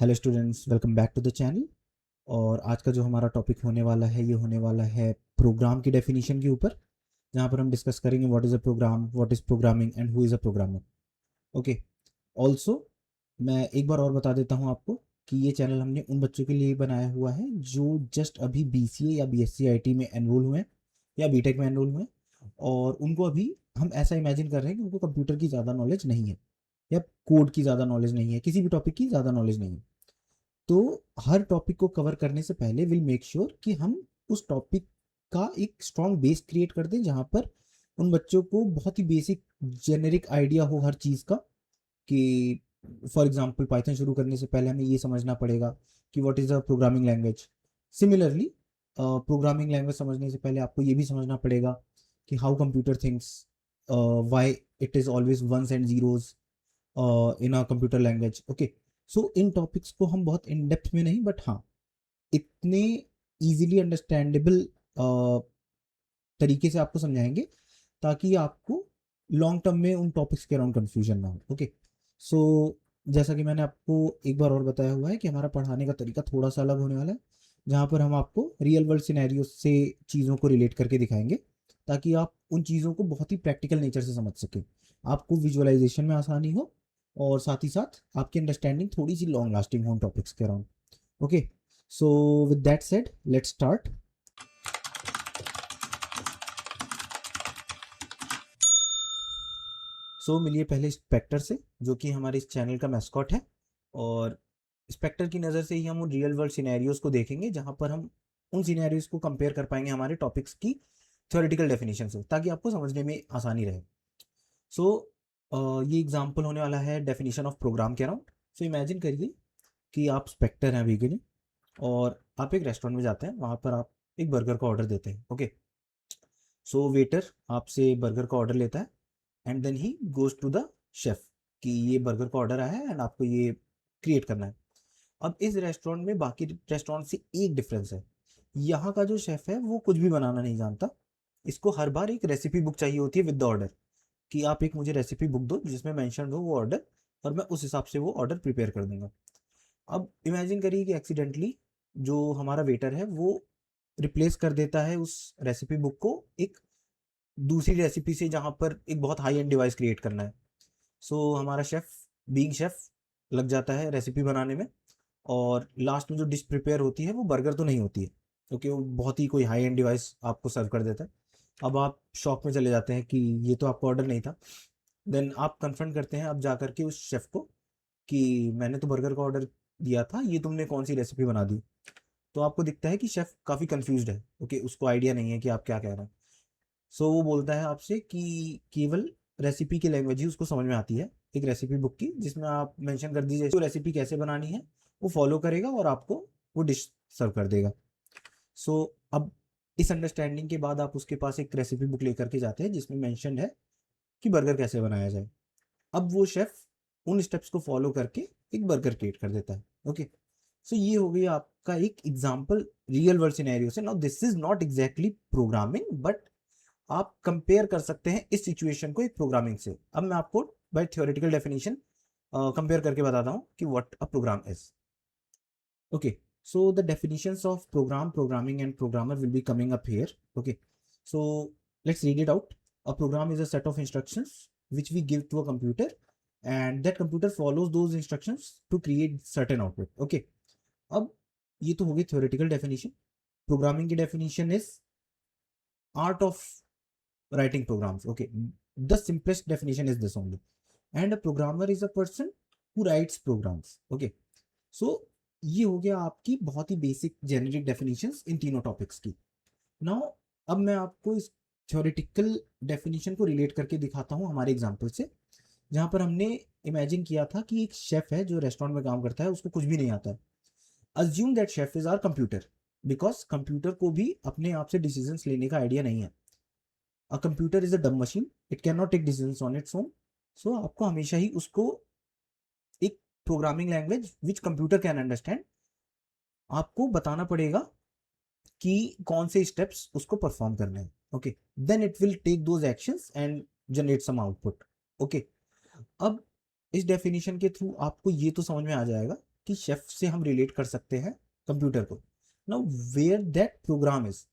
Hello students, welcome back to the channel. और आज का जो हमारा टॉपिक होने वाला है ये होने वाला है प्रोग्राम की डेफिनेशन के ऊपर, जहाँ पर हम डिस्कस करेंगे what is a program, what is programming and who is a programmer. Okay. Also मैं एक बार और बता देता हूँ आपको कि ये चैनल हमने उन बच्चों के लिए बनाया हुआ है जो जस्ट अभी बीसीए या बीएससी आईटी में एनरोल हुए हैं या बीटेक में एनरोल हुए हैं, और उनको अभी हम ऐसा इमेजिन कर रहे हैं कि उनको कंप्यूटर की ज़्यादा नॉलेज नहीं है या कोड की ज़्यादा नॉलेज नहीं है, किसी भी टॉपिक की ज़्यादा नॉलेज नहीं है। तो हर टॉपिक को कवर करने से पहले विल मेक श्योर कि हम उस टॉपिक का एक स्ट्रॉन्ग बेस क्रिएट कर दें, जहाँ पर उन बच्चों को बहुत ही बेसिक जेनेरिक आइडिया हो हर चीज़ का। कि फॉर एग्जांपल पाइथन शुरू करने से पहले हमें ये समझना पड़ेगा कि what is a programming language. Similarly programming language समझने से पहले आपको ये भी समझना पड़ेगा कि how computer thinks, why it is always ones and zeros in a computer language. Okay. So इन टॉपिक्स को हम बहुत इन डेप्थ में नहीं, बट हाँ इतने इजीली अंडरस्टैंडेबल तरीके से आपको समझाएंगे ताकि आपको लॉन्ग टर्म में उन टॉपिक्स के अराउंड कंफ्यूजन ना हो। ओके। सो जैसा कि मैंने आपको एक बार और बताया हुआ है कि हमारा पढ़ाने का तरीका थोड़ा सा अलग होने वाला है, जहाँ पर हम आपको रियल वर्ल्ड सिनेरियो से चीज़ों को रिलेट करके दिखाएंगे ताकि आप उन चीज़ों को बहुत ही प्रैक्टिकल नेचर से समझ सकें, आपको विजुअलाइजेशन में आसानी हो और साथ ही साथ आपकी अंडरस्टैंडिंग थोड़ी सी लॉन्ग लास्टिंग हो उन टॉपिक्स के around. Okay. So with that said let's start. So मिलिए पहले स्पेक्टर से, जो कि हमारे इस चैनल का मैस्कॉट है। और स्पेक्टर की नज़र से ही हम उन रियल वर्ल्ड सिनेरियोज को देखेंगे, जहाँ पर हम उन सिनेरियोज को कंपेयर कर पाएंगे हमारे टॉपिक्स की थ्योरेटिकल डेफिनेशन से, ताकि आपको समझने में आसानी रहे। सो ये एग्जाम्पल होने वाला है डेफिनेशन ऑफ प्रोग्राम के अराउंड। सो इमेजिन करिए कि आप स्पेक्टर हैं अभी के लिए, और आप एक रेस्टोरेंट में जाते हैं, वहाँ पर आप एक बर्गर का ऑर्डर देते हैं। ओके। सो वेटर आपसे बर्गर का ऑर्डर लेता है and then he goes to the chef कि ये बर्गर का ऑर्डर आया है एंड आपको ये क्रिएट करना है। अब इस रेस्टोरेंट में बाकी रेस्टोरेंट से एक डिफरेंस है, यहाँ का जो शेफ है वो कुछ भी बनाना नहीं जानता। इसको हर बार एक रेसिपी बुक चाहिए होती है विद द ऑर्डर, कि आप एक मुझे रेसिपी बुक दो जिसमें मेंशन हो वो ऑर्डर, और मैं उस हिसाब से वो ऑर्डर प्रिपेयर कर दूंगा। अब इमेजिन करिए कि एक्सीडेंटली जो हमारा वेटर है वो रिप्लेस कर देता है उस रेसिपी बुक को एक दूसरी रेसिपी से, जहाँ पर एक बहुत हाई एंड डिवाइस क्रिएट करना है। सो हमारा शेफ बीइंग शेफ लग जाता है रेसिपी बनाने में, और लास्ट में जो डिश प्रिपेयर होती है वो बर्गर तो नहीं होती है, क्योंकि वो बहुत ही कोई हाई एंड डिवाइस आपको सर्व कर देता है। अब आप शॉक में चले जाते हैं कि ये तो आपका ऑर्डर नहीं था। देन आप कन्फ्रंट करते हैं अब जा करके उस शेफ को कि मैंने तो बर्गर का ऑर्डर दिया था, ये तुमने कौन सी रेसिपी बना दी। तो आपको दिखता है कि शेफ काफ़ी कंफ्यूज्ड है। ओके, उसको आइडिया नहीं है कि आप क्या कह रहे हैं। सो वो बोलता है आपसे कि केवल रेसिपी की लैंग्वेज ही उसको समझ में आती है, एक रेसिपी बुक की, जिसमें आप मेंशन कर दीजिए तो रेसिपी कैसे बनानी है, वो फॉलो करेगा और आपको वो डिश सर्व कर देगा। सो अब इस अंडरस्टैंडिंग के बाद आप उसके पास एक रेसिपी बुक लेकर के जाते हैं जिसमें मेंशन है कि बर्गर कैसे बनाया जाए। अब वो शेफ उन स्टेप्स को फॉलो करके एक बर्गर क्रिएट कर देता है। ओके। सो ये हो गई आपका एक एग्जाम्पल रियल वर्ल्ड सिनेरियो से। Now this is not exactly programming, but आप कंपेयर कर सकते हैं इस सिचुएशन को एक प्रोग्रामिंग से। अब मैं आपको बाय थ्योरेटिकल डेफिनेशन कंपेयर करके बताता हूँ कि what a program is. Okay. So the definitions of program, programming and programmer will be coming up here. Okay. So let's read it out. A program is a set of instructions which we give to a computer, and that computer follows those instructions to create certain output. Okay. अब ये तो होगी theoretical definition. Programming की definition is art of writing programs. Okay. The simplest definition is this only. And a programmer is a person who writes programs. Okay. सो ये हो गया आपकी बहुत ही बेसिक जेनेरिक डेफिनेशंस इन तीनों टॉपिक्स की। नाउ अब मैं आपको इस थ्योरेटिकल डेफिनेशन को रिलेट करके दिखाता हूँ हमारे एग्जांपल से, जहाँ पर हमने इमेजिन किया था कि एक शेफ है जो रेस्टोरेंट में काम करता है, उसको कुछ भी नहीं आता है। Assume that chef is our computer, because computer को भी अपने आप से डिसीजंस लेने का आइडिया नहीं है। A computer is a dumb machine, it can not take decisions on its own. So आपको हमेशा ही उसको एक programming language which computer can understand आपको बताना पड़ेगा कि कौन से स्टेप्स उसको परफॉर्म करने हैं। Okay. Then it will take those actions and generate some output. Okay. अब इस डेफिनेशन के थ्रू आपको ये तो समझ में आ जाएगा कि शेफ से हम रिलेट कर सकते हैं कंप्यूटर को। Now where that program is,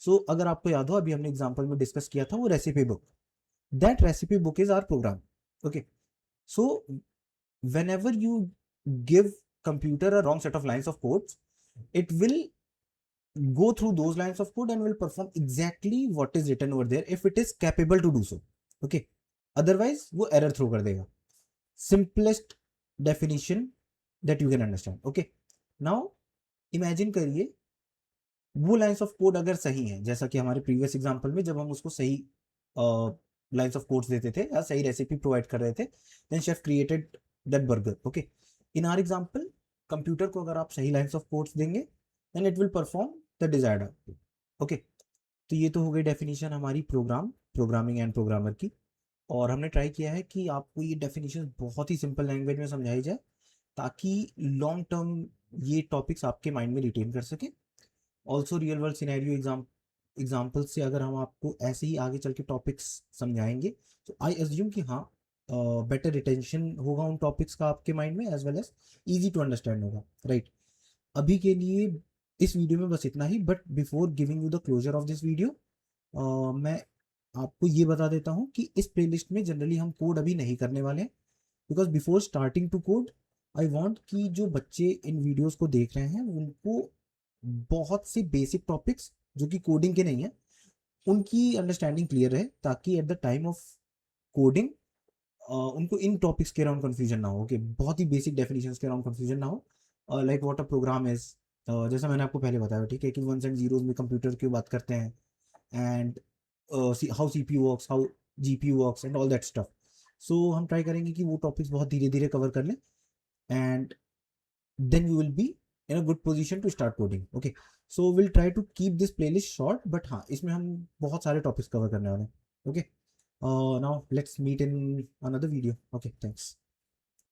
so अगर आपको याद हो अभी हमने एग्जांपल में डिस्कस किया था वो recipe book, that recipe book is our program. Okay, so whenever you give computer a wrong set of lines of codes, it will go through those lines of code and will perform exactly what is written over there if it is capable to do so. Okay, otherwise वो error throw कर देगा. Simplest definition that you can understand. Okay, now imagine करिए वो lines of code अगर सही है, जैसा कि हमारे प्रीवियस एग्जांपल में जब हम उसको सही लाइन्स ऑफ कोड्स देते थे या सही रेसिपी प्रोवाइड कर रहे थे, then chef created that burger. Okay, in our example computer को अगर आप सही लाइन्स ऑफ कोड्स देंगे then it will perform the desired output. Okay, तो ये तो हो गई डेफिनेशन हमारी प्रोग्रामिंग एंड प्रोग्रामर की. और हमने ट्राई किया है कि आपको ये डेफिनेशन बहुत ही सिंपल लैंग्वेज में समझाई जाए ताकि लॉन्ग टर्म ये टॉपिक्स आपके माइंड में रिटेन कर सके. Also real world scenario example से अगर हम आपको ऐसे ही आगे चल के टॉपिक्स समझाएंगे तो आई एज्यूम कि हाँ बेटर रिटेंशन होगा उन टॉपिक्स का आपके माइंड में, as well as easy to understand होगा. राइट, अभी के लिए इस वीडियो में बस इतना ही. But before giving you the closure of this video मैं आपको ये बता देता हूँ कि इस प्लेलिस्ट में जनरली हम कोड अभी नहीं करने वाले हैं, because before starting to code I want कि जो बच्चे इन वीडियोज़ को देख रहे हैं उनको बहुत से बेसिक टॉपिक्स जो कि कोडिंग के नहीं है उनकी अंडरस्टैंडिंग क्लियर रहे, ताकि at the time of coding उनको इन टॉपिक्स के अराउंड कंफ्यूजन ना हो. ओके, बहुत ही बेसिक डेफिनेशंस के अराउंड कंफ्यूजन ना हो. Like what a program is, जैसा मैंने आपको पहले बताया, ठीक है, कि वंस एंड जीरोज में कंप्यूटर की बात करते हैं, and how CPU works, how GPU works and all that stuff. So हम ट्राई करेंगे कि वो टॉपिक्स बहुत धीरे धीरे कवर कर लें, and then you will be in a good position to start coding. Okay, so we'll try to keep this playlist short, but हाँ इसमें हम बहुत सारे topics cover करने वाले हैं. Okay, now let's meet in another video. Okay, thanks.